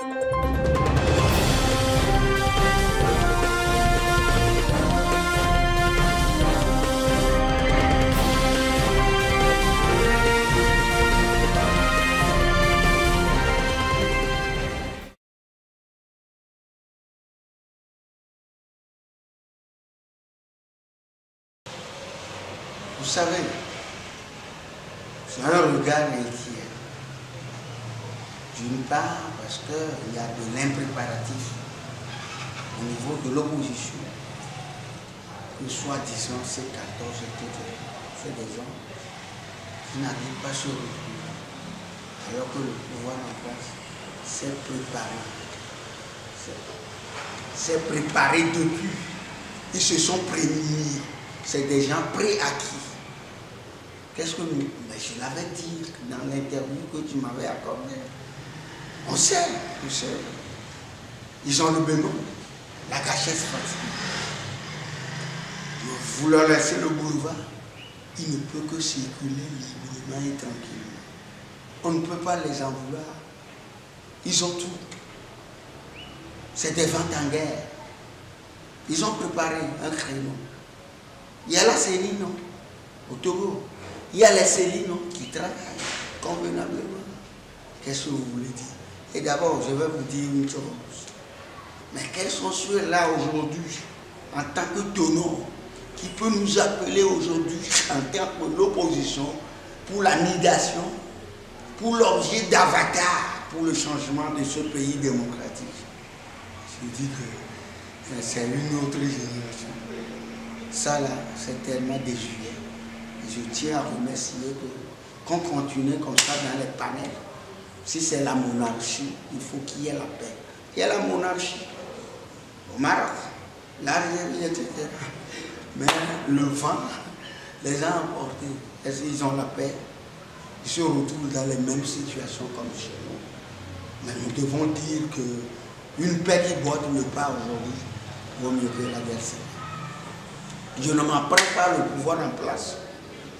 Vous savez, c'est un regard inquiet. D'une part, parce qu'il y a de l'impréparatif au niveau de l'opposition. Que soi-disant, ces 14 c'est des gens qui n'arrivent pas à se retrouver. Alors que le pouvoir en place s'est préparé. S'est préparé depuis. Ils se sont prémunis. C'est des gens préacquis. Qu'est-ce que nous... Mais je l'avais dit dans l'interview que tu m'avais accordée. On sait, tu sais. Ils ont le bémol. La gâchette fatiguée. Vous leur laissez le boulevard. Il ne peut que circuler librement et tranquillement. On ne peut pas les en vouloir. Ils ont tout. C'est des ventes en guerre. Ils ont préparé un créneau. Il y a la Céline, non, au Togo. Il y a les Céline, non, qui travaillent convenablement. Qu'est-ce que vous voulez dire? Et d'abord, je vais vous dire une chose. Mais quels sont ceux-là aujourd'hui, en tant que tenants, qui peut nous appeler aujourd'hui en tant que l'opposition pour la négation, pour l'objet d'avatar, pour le changement de ce pays démocratique? Je dis que c'est une autre génération. Ça là, c'est tellement désuet. Je tiens à remercier qu'on continue comme ça dans les panels. Si c'est la monarchie, il faut qu'il y ait la paix. Il y a la monarchie au Maroc, l'Algérie, etc. Mais le vent les a emportés. Est-ce qu'ils ont la paix? Ils se retrouvent dans les mêmes situations comme chez nous. Mais nous devons dire qu'une paix qui boite le pas aujourd'hui vaut mieux que la guerre civile. Je ne m'en prends pas le pouvoir en place.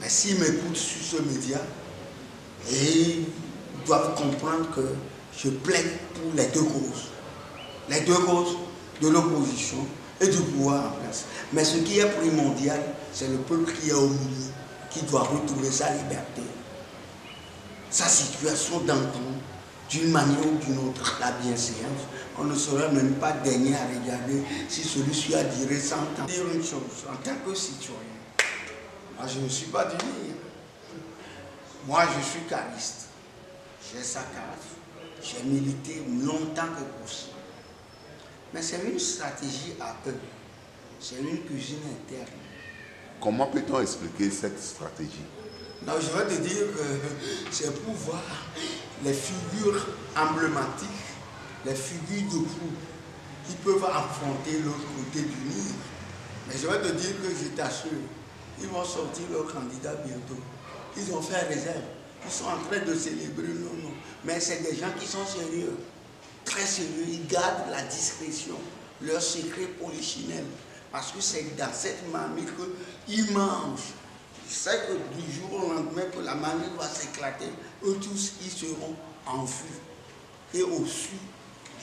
Mais s'ils m'écoutent sur ce média, ils doivent comprendre que je plaide pour les deux causes. Les deux causes de l'opposition et du pouvoir en place. Mais ce qui est primordial, c'est le peuple qui est au milieu, qui doit retrouver sa liberté, sa situation d'antan, d'une manière ou d'une autre. La bienséance, on ne saurait même pas daigner à regarder si celui-ci a duré 100 ans. Dire une chose, en tant que citoyen, moi je ne suis pas du Nil. Moi je suis cariste. J'ai sa carte. J'ai milité longtemps que possible. Mais c'est une stratégie à eux. C'est une cuisine interne. Comment peut-on expliquer cette stratégie? Non, je vais te dire que c'est pour voir les figures emblématiques, les figures de proue qui peuvent affronter l'autre côté du Nil. Mais je vais te dire que je t'assure, ils vont sortir leur candidat bientôt. Ils ont fait réserve. Ils sont en train de célébrer, non. Mais c'est des gens qui sont sérieux, très sérieux. Ils gardent la discrétion, leur secret polichinelle. Parce que c'est dans cette marmite qu'ils mangent. Je sais que du jour au lendemain, que la marmite va s'éclater, eux tous, ils seront en vue et au sud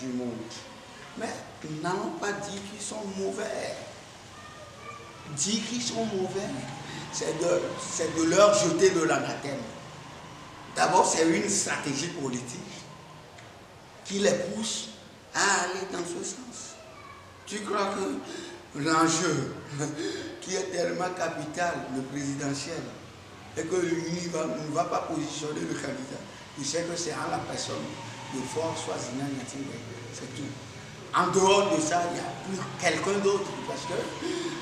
du monde. Mais nous n'allons pas dire qu'ils sont mauvais. Dire qu'ils sont mauvais, c'est de leur jeter de l'anathème. D'abord, c'est une stratégie politique qui les pousse à aller dans ce sens. Tu crois que l'enjeu qui est tellement capital, le présidentiel, et que l'UNI ne va pas positionner le candidat, il sait que c'est en la personne de Faure Swaziland Nyatimbe, c'est tout. En dehors de ça, il n'y a plus quelqu'un d'autre, parce que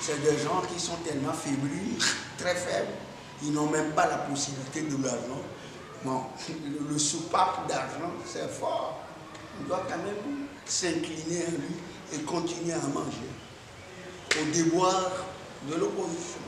c'est des gens qui sont tellement fébrilles, très faibles, ils n'ont même pas la possibilité de l'argent. Bon, le soupape d'argent, c'est fort. On doit quand même s'incliner à lui et continuer à manger au déboire de l'opposition.